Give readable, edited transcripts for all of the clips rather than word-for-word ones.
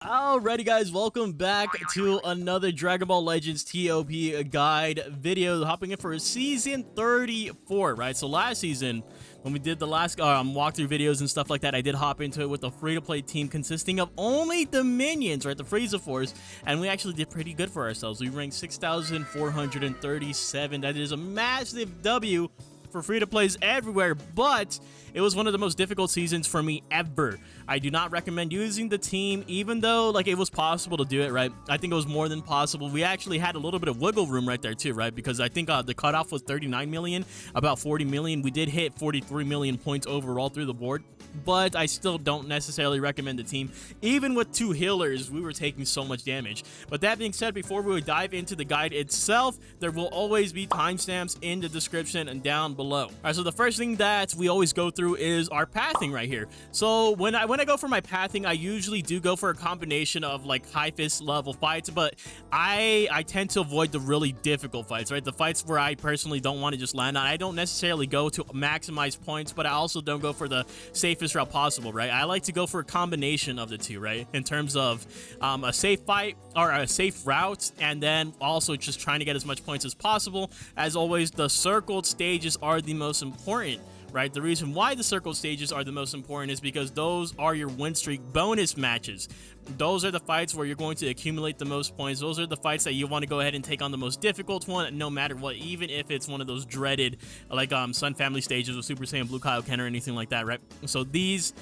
Alrighty guys, welcome back to another Dragon Ball Legends ToP guide video, hopping in for season 34, right? So last season, when we did the last walkthrough videos and stuff like that, I did hop into it with a free-to-play team consisting of only the minions, right? The Frieza Force, and we actually did pretty good for ourselves. We ranked 6,437. That is a massive W for free-to-plays everywhere, but it was one of the most difficult seasons for me ever. I do not recommend using the team, even though like it was possible to do it, right? I think it was more than possible. We actually had a little bit of wiggle room right there too, right? Because I think the cutoff was 39 million, about 40 million. We did hit 43 million points overall through the board, but I still don't necessarily recommend the team. Even with two healers, we were taking so much damage. But that being said, before we dive into the guide itself, there will always be timestamps in the description and down below. All right, so the first thing that we always go through is our pathing right here. So when I go for my pathing, I usually do go for a combination of like high fist level fights, but I tend to avoid the really difficult fights, right? The fights where I personally don't want to just land on. I don't necessarily go to maximize points, but I also don't go for the safest route possible, right? I like to go for a combination of the two, right? In terms of a safe fight or a safe route, and then also just trying to get as much points as possible. As always, the circled stages are the most important, right? The reason why the circle stages are the most important is because those are your win streak bonus matches. Those are the fights where you're going to accumulate the most points. Those are the fights that you want to go ahead and take on the most difficult one, no matter what, even if it's one of those dreaded like Sun Family stages with Super Saiyan Blue Kaioken or anything like that, right? So these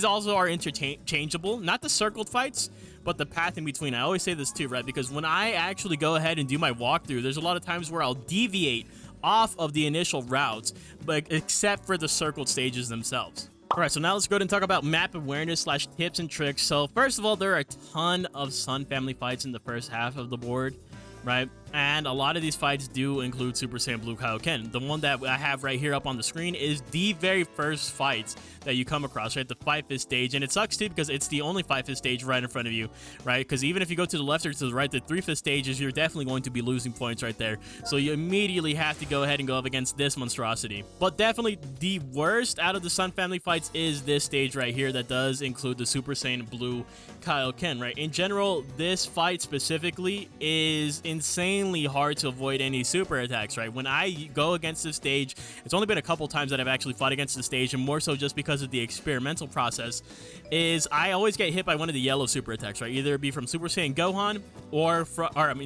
also are interchangeable, not the circled fights, but the path in between. I always say this too, right? Because when I actually go ahead and do my walkthrough, there's a lot of times where I'll deviate off of the initial routes, but except for the circled stages themselves. Alright, so now let's go ahead and talk about map awareness / tips and tricks. So first of all, there are a ton of Sun Family fights in the first half of the board, right? And a lot of these fights do include Super Saiyan Blue Kaioken. The one that I have right here up on the screen is the very first fight that you come across, right? The 5-fist stage. And it sucks too because it's the only 5-fist stage right in front of you, right? Because even if you go to the left or to the right, the 3-fist stages, you're definitely going to be losing points right there. So you immediately have to go ahead and go up against this monstrosity. But definitely the worst out of the Sun Family fights is this stage right here that does include the Super Saiyan Blue Kaioken, right? In general, this fight specifically is insanely hard to avoid any super attacks, right? When I go against this stage, it's only been a couple times that I've actually fought against the stage, and more so just because of the experimental process, is I always get hit by one of the yellow super attacks, right? Either it be from Super Saiyan Gohan or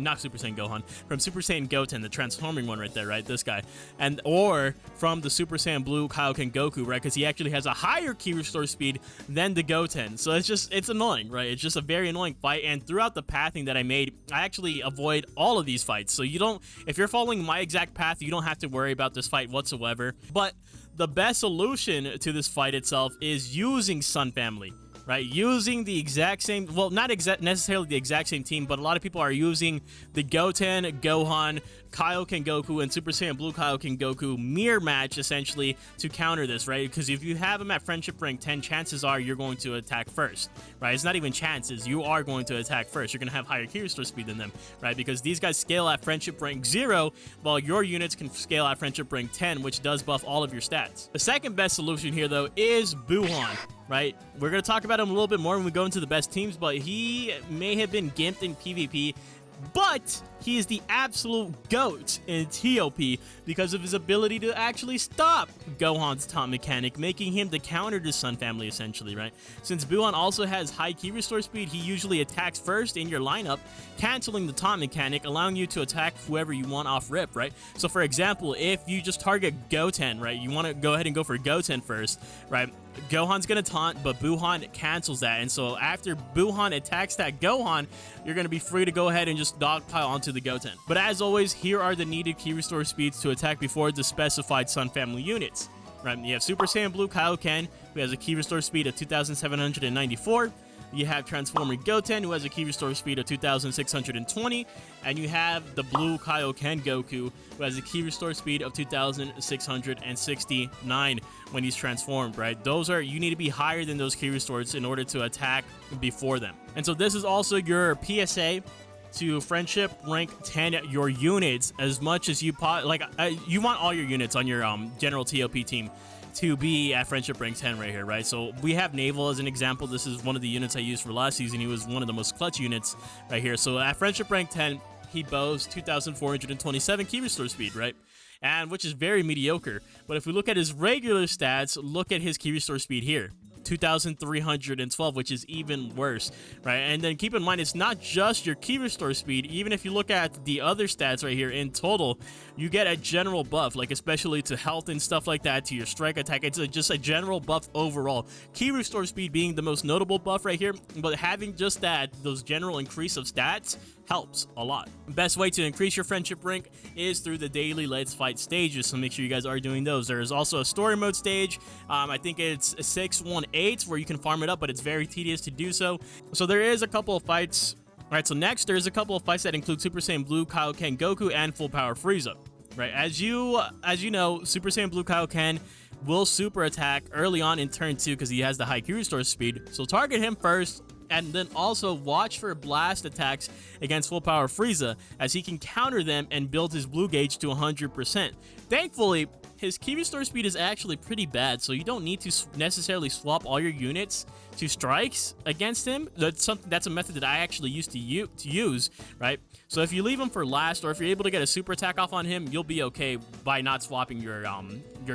not Super Saiyan Gohan, from Super Saiyan Goten, the transforming one right there, right? This guy. And or from the Super Saiyan Blue Kaioken Goku, right? Because he actually has a higher key restore speed than the Goten. So it's annoying, right? It's just a very annoying fight, and throughout the pathing that I made, I actually avoid all of these fights. So you don't, if you're following my exact path, you don't have to worry about this fight whatsoever. But the best solution to this fight itself is using Sun Family, right? Using the exact same, well, not necessarily the exact same team, but a lot of people are using the Goten, Gohan, Kaioken Goku, and Super Saiyan Blue Kaioken Goku mirror match, essentially, to counter this, right? Because if you have them at Friendship Rank 10, chances are you're going to attack first, right? It's not even chances, you are going to attack first. You're going to have higher key restore speed than them, right? Because these guys scale at Friendship Rank 0, while your units can scale at Friendship Rank 10, which does buff all of your stats. The second best solution here, though, is Buhan, right? We're going to talk about him a little bit more when we go into the best teams, but he may have been gimped in PvP, but he is the absolute GOAT in ToP because of his ability to actually stop Gohan's top mechanic, making him the counter to Sun Family, essentially, right? Since Buhan also has high key restore speed, he usually attacks first in your lineup, canceling the top mechanic, allowing you to attack whoever you want off rip, right? So for example, if you just target Goten, right, you want to go ahead and go for Goten first, right? Gohan's gonna taunt, but Buhan cancels that, and so after Buhan attacks that Gohan, you're gonna be free to go ahead and just dogpile onto the Goten. But as always, here are the needed key restore speeds to attack before the specified Sun Family units. Right, you have Super Saiyan Blue Kaioken, who has a key restore speed of 2,794. You have Transformer Goten, who has a key restore speed of 2,620, and you have the Blue Kaioken Goku, who has a key restore speed of 2,669 when he's transformed, right? Those are, you need to be higher than those key restores in order to attack before them. And so this is also your PSA to Friendship Rank 10 your units as much as you you want all your units on your general ToP team to be at friendship rank 10 right here, right? So we have Naval as an example. This is one of the units I used for last season. He was one of the most clutch units right here. So at friendship rank 10, he boasts 2,427 key restore speed, right? And which is very mediocre. But if we look at his regular stats, look at his key restore speed here. 2,312, which is even worse, right? And then keep in mind, it's not just your key restore speed. Even if you look at the other stats right here, in total, you get a general buff, like especially to health and stuff like that, to your strike attack. It's just a general buff overall. Key restore speed being the most notable buff right here, but having just that, those general increase of stats, helps a lot. Best way to increase your friendship rank is through the daily Let's Fight stages, so make sure you guys are doing those. There is also a story mode stage. I think it's 618 where you can farm it up, but it's very tedious to do so. So there is a couple of fights. All right, so next there's a couple of fights that include Super Saiyan Blue Kaioken Goku and Full Power Frieza. Right, as you know, Super Saiyan Blue Kaioken will super attack early on in turn 2 because he has the high key restore speed. So target him first, and then also watch for blast attacks against Full Power Frieza, as he can counter them and build his blue gauge to 100%. Thankfully, his key restore speed is actually pretty bad, so you don't need to necessarily swap all your units to strikes against him. That's a method that I actually used to use, right? So if you leave him for last, or if you're able to get a super attack off on him, you'll be okay by not swapping your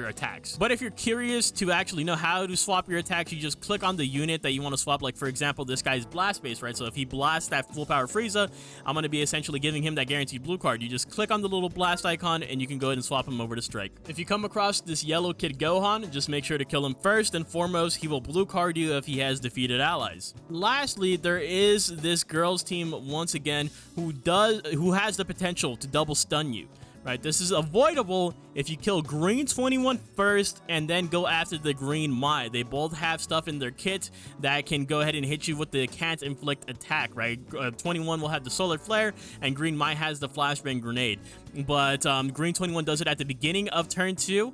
attacks. But if you're curious to actually know how to swap your attacks, you just click on the unit that you want to swap. Like for example, this guy's blast base, right? So if he blasts that Full Power Frieza, I'm going to be essentially giving him that guaranteed blue card. You just click on the little blast icon and you can go ahead and swap him over to strike. If you come across this yellow kid Gohan, just make sure to kill him first and foremost. He will blue card you if he has defeated allies. Lastly, there is this girls team once again who has the potential to double stun you. Right, this is avoidable if you kill Green 21 first and then go after the Green Mai. They both have stuff in their kit that can go ahead and hit you with the can't inflict attack, right? 21 will have the solar flare and Green Mai has the flashbang grenade. But Green 21 does it at the beginning of turn 2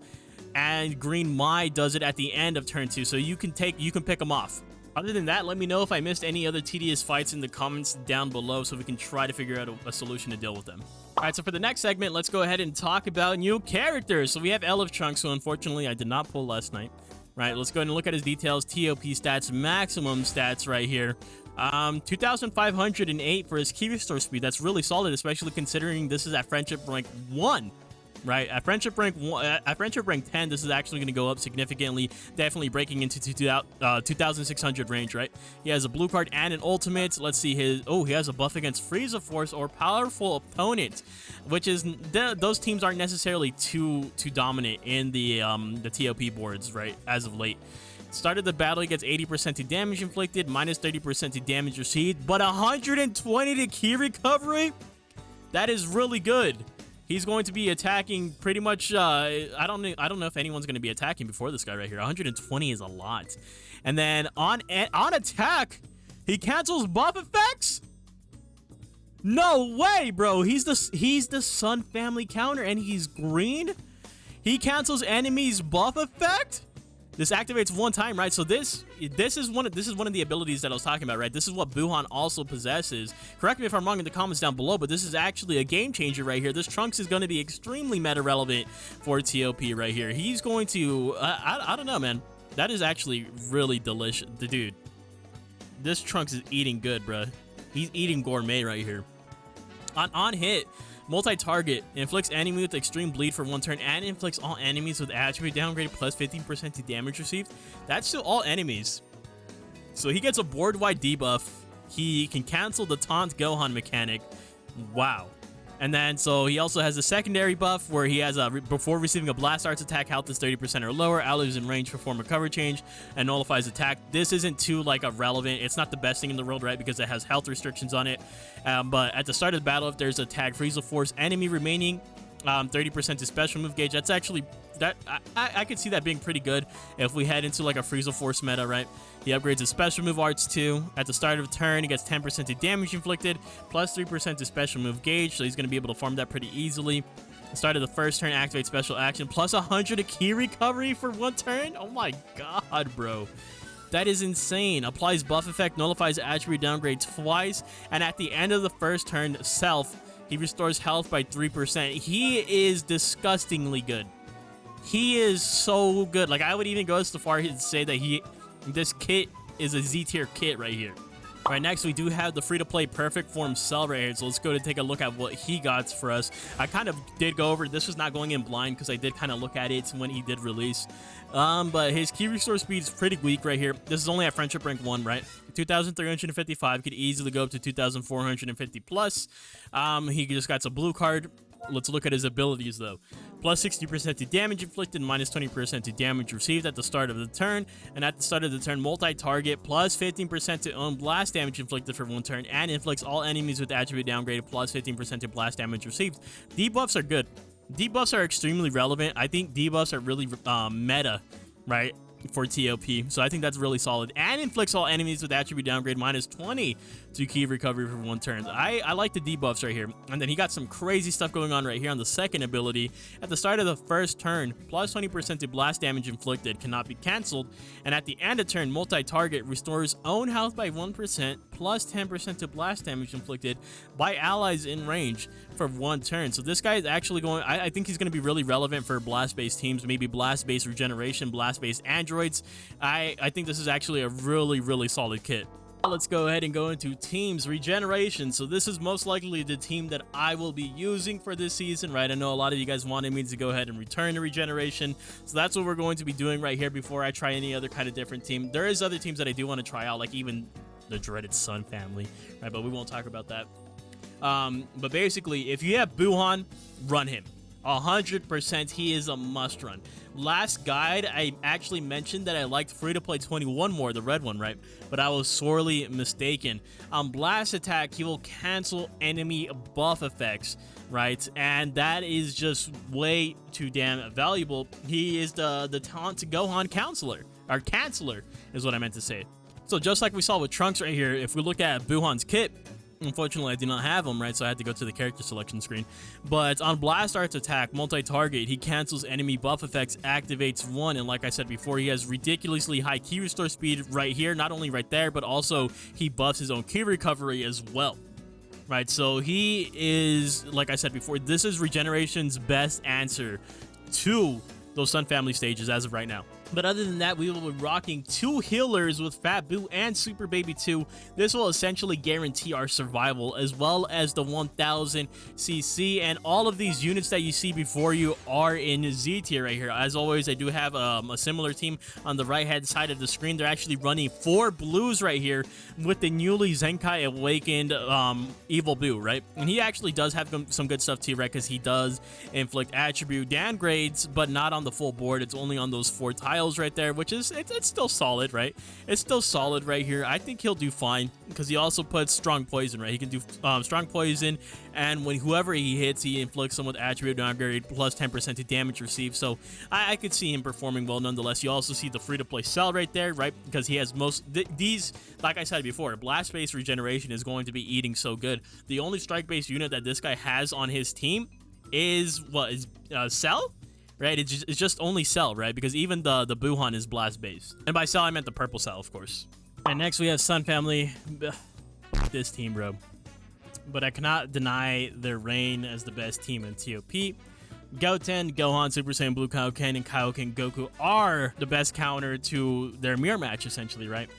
and Green Mai does it at the end of turn 2. So you can pick them off. Other than that, let me know if I missed any other tedious fights in the comments down below so we can try to figure out a solution to deal with them. Alright, so for the next segment, let's go ahead and talk about new characters. So we have Elf Trunks, who unfortunately I did not pull last night. Right, let's go ahead and look at his details. ToP stats, maximum stats right here. 2,508 for his key restore speed. That's really solid, especially considering this is at friendship rank 1. Right, at friendship rank 10, this is actually going to go up significantly, definitely breaking into 2,600 range, right? He has a blue card and an ultimate. Let's see his, he has a buff against Frieza Force or powerful opponent, which is, those teams aren't necessarily too dominant in the ToP boards, right, as of late. Started the battle, he gets 80% to damage inflicted, minus 30% to damage received, but 120 to key recovery? That is really good. He's going to be attacking pretty much, I don't know if anyone's going to be attacking before this guy right here. 120 is a lot. And then on attack, he cancels buff effects? No way, bro. He's the Sun family counter and he's green? He cancels enemies buff effect? This activates one time, right? So this is one of the abilities that I was talking about, right? This is what Buhan also possesses. Correct me if I'm wrong in the comments down below, but this is actually a game changer right here. This Trunks is going to be extremely meta relevant for ToP right here. He's going to, I don't know, man. That is actually really delicious. Dude, this Trunks is eating good, bro. He's eating gourmet right here. On hit, multi-target, inflicts enemy with extreme bleed for 1 turn and inflicts all enemies with attribute downgrade plus 15% to damage received. That's to all enemies. So he gets a board-wide debuff. He can cancel the taunt Gohan mechanic. Wow. And then, so he also has a secondary buff where he has before receiving a blast arts attack, health is 30% or lower, allies in range perform a cover change, and nullifies attack. This isn't too, relevant. It's not the best thing in the world, right, because it has health restrictions on it. But at the start of the battle, if there's a tag Frieza Force enemy remaining, 30% to special move gauge. That's actually, I could see that being pretty good if we head into, a Frieza Force meta, right? He upgrades his special move arts too. At the start of a turn, he gets 10% to damage inflicted, plus 3% to special move gauge, so he's going to be able to farm that pretty easily. At the start of the first turn, activate special action, plus 100 to key recovery for 1 turn? Oh my god, bro. That is insane. Applies buff effect, nullifies attribute downgrade twice, and at the end of the first turn, he restores health by 3%. He is disgustingly good. he is so good. Like, I would even go so far as to say that this kit is a Z tier kit right here. All right, next we do have the free-to-play Perfect Form Cell right here. So let's go to take a look at what he got for us. I kind of did go over, this was not going in blind because I did kind of look at it when he did release. But his key restore speed is pretty weak right here. This is only at Friendship Rank 1, right? 2,355, could easily go up to 2,450 plus. He just got a blue card. Let's look at his abilities though. Plus 60% to damage inflicted, minus 20% to damage received at the start of the turn, and at the start of the turn multi-target, plus 15% to own blast damage inflicted for 1 turn, and inflicts all enemies with attribute downgraded, plus 15% to blast damage received. Debuffs are good. Debuffs are extremely relevant. I think debuffs are really meta, right, for ToP, so I think that's really solid. And inflicts all enemies with attribute downgrade, minus 20 to key recovery for 1 turn. I like the debuffs right here. And then he got some crazy stuff going on right here on the second ability. At the start of the first turn, plus 20% to blast damage inflicted, cannot be cancelled. And at the end of turn, multi-target, restores own health by 1%, plus 10% to blast damage inflicted by allies in range for 1 turn. So this guy is actually going, I think he's going to be really relevant for blast-based teams, maybe blast-based regeneration, blast-based androids. I think this is actually a really, really solid kit. Let's go ahead and go into teams regeneration. So this is most likely the team that I will be using for this season, right? I know a lot of you guys wanted me to go ahead and return to regeneration, so that's what we're going to be doing right here before I try any other kind of different team. There is other teams that I do want to try out, like even the dreaded Sun family, right? But we won't talk about that. But basically, if you have Buhan, run him 100%. He is a must run. Last guide, I actually mentioned that I liked free-to-play 21 more, the red one, right? But I was sorely mistaken. On blast attack, he will cancel enemy buff effects, right? And that is just way too damn valuable. He is the taunt to Gohan counselor, or canceller is what I meant to say. So just like we saw with Trunks right here, if we look at Buhan's kit, unfortunately, I do not have him, right? So I had to go to the character selection screen. But on Blast Arts attack, multi-target, he cancels enemy buff effects, activates 1. And like I said before, he has ridiculously high key restore speed right here. Not only right there, but also he buffs his own key recovery as well. Right, so he is, like I said before, this is Regeneration's best answer to those Sun Family stages as of right now. But other than that, we will be rocking 2 healers with Fat Boo and Super Baby 2. This will essentially guarantee our survival, as well as the 1000 CC. And all of these units that you see before you are in Z tier right here. As always, I do have a similar team on the right hand side of the screen. They're actually running 4 blues right here with the newly Zenkai awakened Evil Boo, right? And he actually does have some good stuff too, right? Because he does inflict attribute downgrades, but not on the full board. It's only on those 4 tiles right there, which is it's still solid, right? It's still solid right here. I think he'll do fine because he also puts strong poison, right? He can do strong poison, and when whoever he hits, he inflicts them with attribute downgrade plus 10% to damage received. So I could see him performing well nonetheless. You also see the free-to-play Cell right there, right? Because he has these, like I said before, blast-based regeneration is going to be eating so good. The only strike-based unit that this guy has on his team is Cell? Right, it's just only Cell, right? Because even the Buhan is blast based. And by Cell, I meant the purple Cell, of course. And next we have Sun Family. This team, bro. But I cannot deny their reign as the best team in ToP. Goten, Gohan, Super Saiyan Blue Kaioken, and Kaioken Goku are the best counter to their mirror match, essentially, right?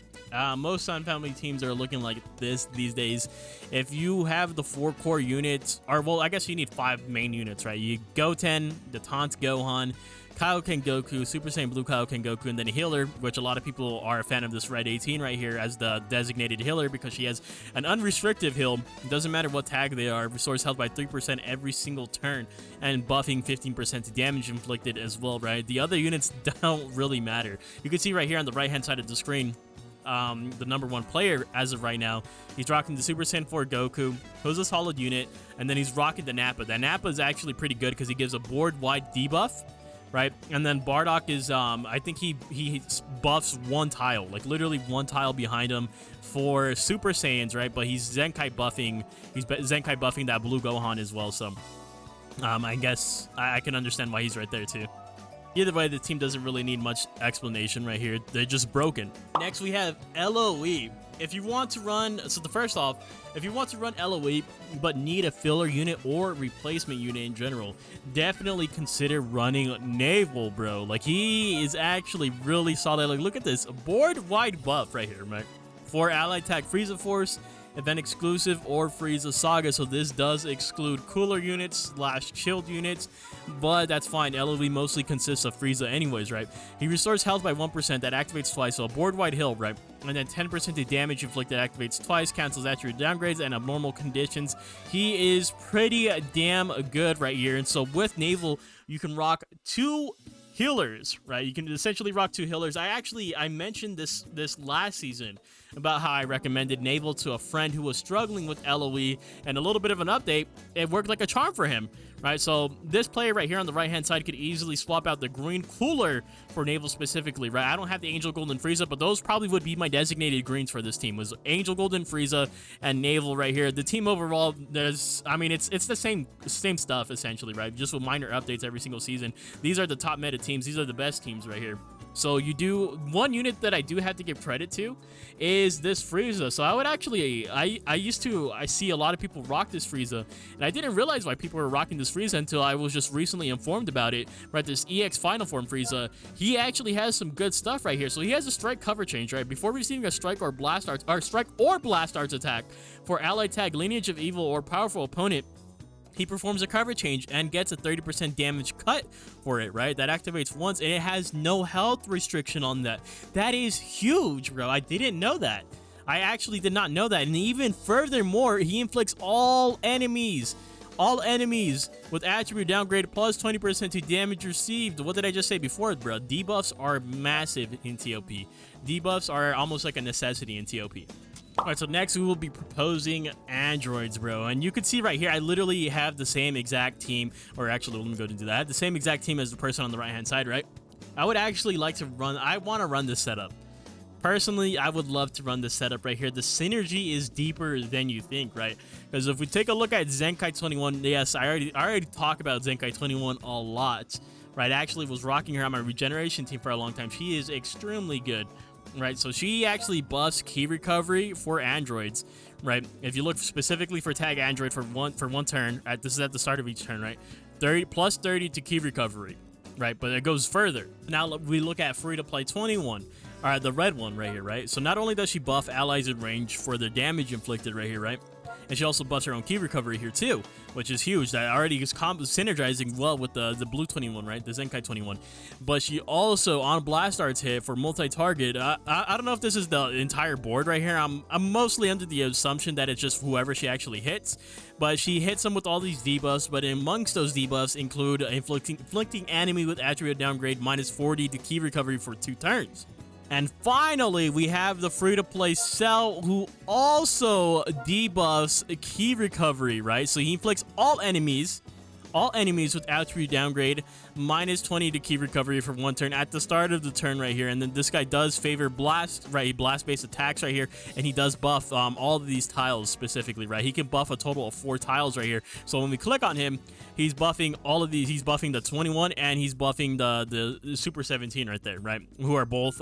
Most Sun Family teams are looking like this these days. If you have the 4 core units, or well, I guess you need 5 main units, right? You Goten, the Taunt Gohan, Kaioken Goku, Super Saiyan Blue Kaioken Goku, and then a healer, which a lot of people are a fan of this Red 18 right here as the designated healer because she has an unrestricted heal. It doesn't matter what tag they are, restores health by 3% every single turn, and buffing 15% to damage inflicted as well, right? The other units don't really matter. You can see right here on the right-hand side of the screen, the number 1 player as of right now. He's rocking the Super Saiyan 4 Goku, who's a solid unit, and then he's rocking the Nappa. The Nappa is actually pretty good because he gives a board-wide debuff, right? And then Bardock is, I think he buffs 1 tile, like literally 1 tile behind him for Super Saiyans, right? But he's Zenkai buffing that Blue Gohan as well, so I guess I can understand why he's right there too. Either way, the team doesn't really need much explanation right here. They're just broken. Next, we have LOE. if you want to run, so the first off, if you want to run LOE but need a filler unit or replacement unit in general, definitely consider running Naval, bro. Like, he is actually really solid. Like, look at this board-wide buff right here, right? For Allied Tag Frieza Force, event exclusive, or Frieza Saga. So this does exclude cooler units / shield units, but that's fine. LOE mostly consists of Frieza anyways, right? He restores health by 1%, that activates twice, so a board-wide heal, right? And then 10% to damage inflicted activates twice, cancels attribute downgrades and abnormal conditions. He is pretty damn good right here. And so with Naval, you can rock 2 healers, right? You can essentially rock 2 healers. I mentioned this last season about how I recommended Naval to a friend who was struggling with LOE, and a little bit of an update, it worked like a charm for him, right? So this player right here on the right hand side could easily swap out the green cooler for Naval specifically, right? I don't have the Angel Golden Frieza, but those probably would be my designated greens for this team, was Angel Golden Frieza and Naval right here. The team overall, it's the same stuff essentially, right? Just with minor updates every single season. These are the top meta teams. These are the best teams right here. So you do, one unit that I do have to give credit to is this Frieza. So I would actually, I see a lot of people rock this Frieza, and I didn't realize why people were rocking this Frieza until I was just recently informed about it, right? This EX Final Form Frieza, he actually has some good stuff right here. So he has a strike cover change, right? Before receiving a strike or blast arts, or strike or blast arts attack for allied tag, lineage of evil, or powerful opponent, he performs a cover change and gets a 30% damage cut for it, right? That activates once, and it has no health restriction on that. That is huge, bro. I didn't know that. I actually did not know that. And even furthermore, he inflicts all enemies with attribute downgrade plus 20% to damage received. What did I just say before, bro? Debuffs are massive in ToP. Debuffs are almost like a necessity in ToP. Alright, so next we will be proposing androids, bro. And you can see right here, I literally have the same exact team, or actually, let me go into that. I have the same exact team as the person on the right-hand side, right? I would actually like to run, I want to run this setup. Personally, I would love to run this setup right here. The synergy is deeper than you think, right? Because if we take a look at Zenkai 21, yes, I already talk about Zenkai 21 a lot, right? I actually was rocking her on my regeneration team for a long time. She is extremely good. Right, so she actually buffs key recovery for androids, right? If you look specifically for tag android for one turn, this is at the start of each turn, right? 30 to key recovery, right? But it goes further. Now we look at free to play 21, all right, the red one right here, right? So not only does she buff allies in range for their damage inflicted right here, right? And she also buffs her own key recovery here too, which is huge. That already is synergizing well with the blue 21, right? The Zenkai 21. But she also, on blast arts hit for multi-target, I don't know if this is the entire board right here. I'm mostly under the assumption that it's just whoever she actually hits. But she hits them with all these debuffs, but amongst those debuffs include inflicting enemy with attribute downgrade -40 to key recovery for 2 turns. And finally, we have the free-to-play Cell, who also debuffs key recovery, right? So he inflicts all enemies with attribute downgrade -20 to key recovery for 1 turn at the start of the turn right here. And then this guy does favor blast, right? Blast-based attacks right here, and he does buff all of these tiles specifically, right? He can buff a total of 4 tiles right here. So when we click on him, he's buffing all of these. He's buffing the 21 and he's buffing the Super 17 right there, right? Who are both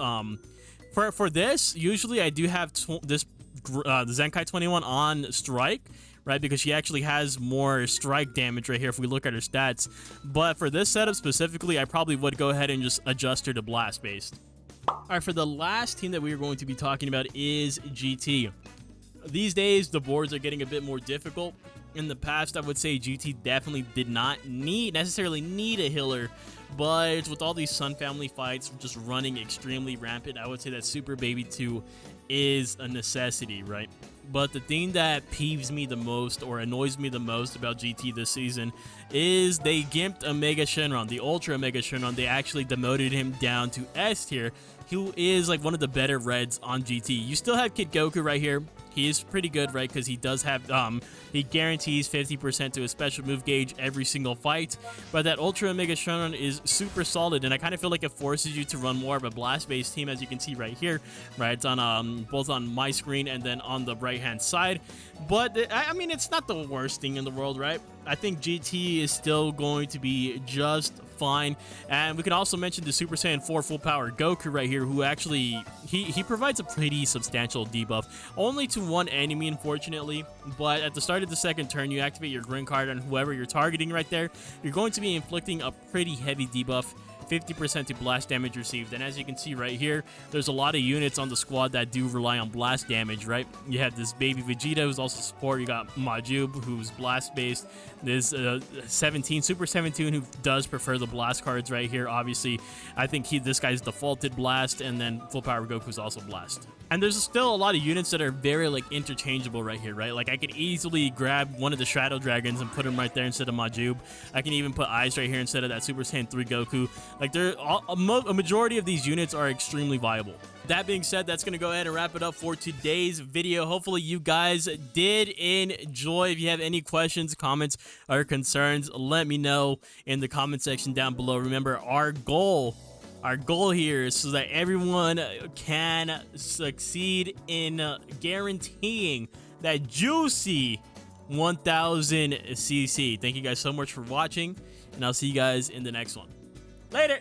for this. Usually I do have the Zenkai 21 on strike, right? Because she actually has more strike damage right here if we look at her stats. But for this setup specifically, I probably would go ahead and just adjust her to blast based. All right, for the last team that we are going to be talking about is GT. These days, the boards are getting a bit more difficult. In the past, I would say GT definitely did not necessarily need a healer, but with all these Sun Family fights just running extremely rampant, I would say that Super Baby 2 is a necessity, right? But the thing that peeves me the most or annoys me the most about GT this season is they gimped Omega Shenron, the Ultra Omega Shenron. They actually demoted him down to S tier, who is like one of the better reds on GT. You still have Kid Goku right here. He is pretty good, right? Because he does have, he guarantees 50% to a special move gauge every single fight. But that Ultra Omega Shenron is super solid, and I kind of feel like it forces you to run more of a blast-based team, as you can see right here, right? It's on both on my screen and then on the right-hand side. But I mean, it's not the worst thing in the world, right? I think GT is still going to be just fine. And we can also mention the Super Saiyan 4 full power Goku right here, who actually he provides a pretty substantial debuff, only to one enemy unfortunately, but at the start of the second turn you activate your Grin card on whoever you're targeting right there. You're going to be inflicting a pretty heavy debuff, 50% to blast damage received. And as you can see right here, there's a lot of units on the squad that do rely on blast damage, right? You have this baby Vegeta who's also support. You got Majub who's blast based. There's Super 17 who does prefer the blast cards right here. Obviously, I think this guy's defaulted blast, and then full power Goku's also blast. And there's still a lot of units that are very like interchangeable right here, right? Like I could easily grab one of the Shadow Dragons and put him right there instead of Majub. I can even put Eyes right here instead of that Super Saiyan 3 Goku. Like a majority of these units are extremely viable. That being said, that's going to go ahead and wrap it up for today's video. Hopefully you guys did enjoy. If you have any questions, comments, or concerns, let me know in the comment section down below. Remember, our goal here is so that everyone can succeed in guaranteeing that juicy 1000 CC. Thank you guys so much for watching, and I'll see you guys in the next one. Later!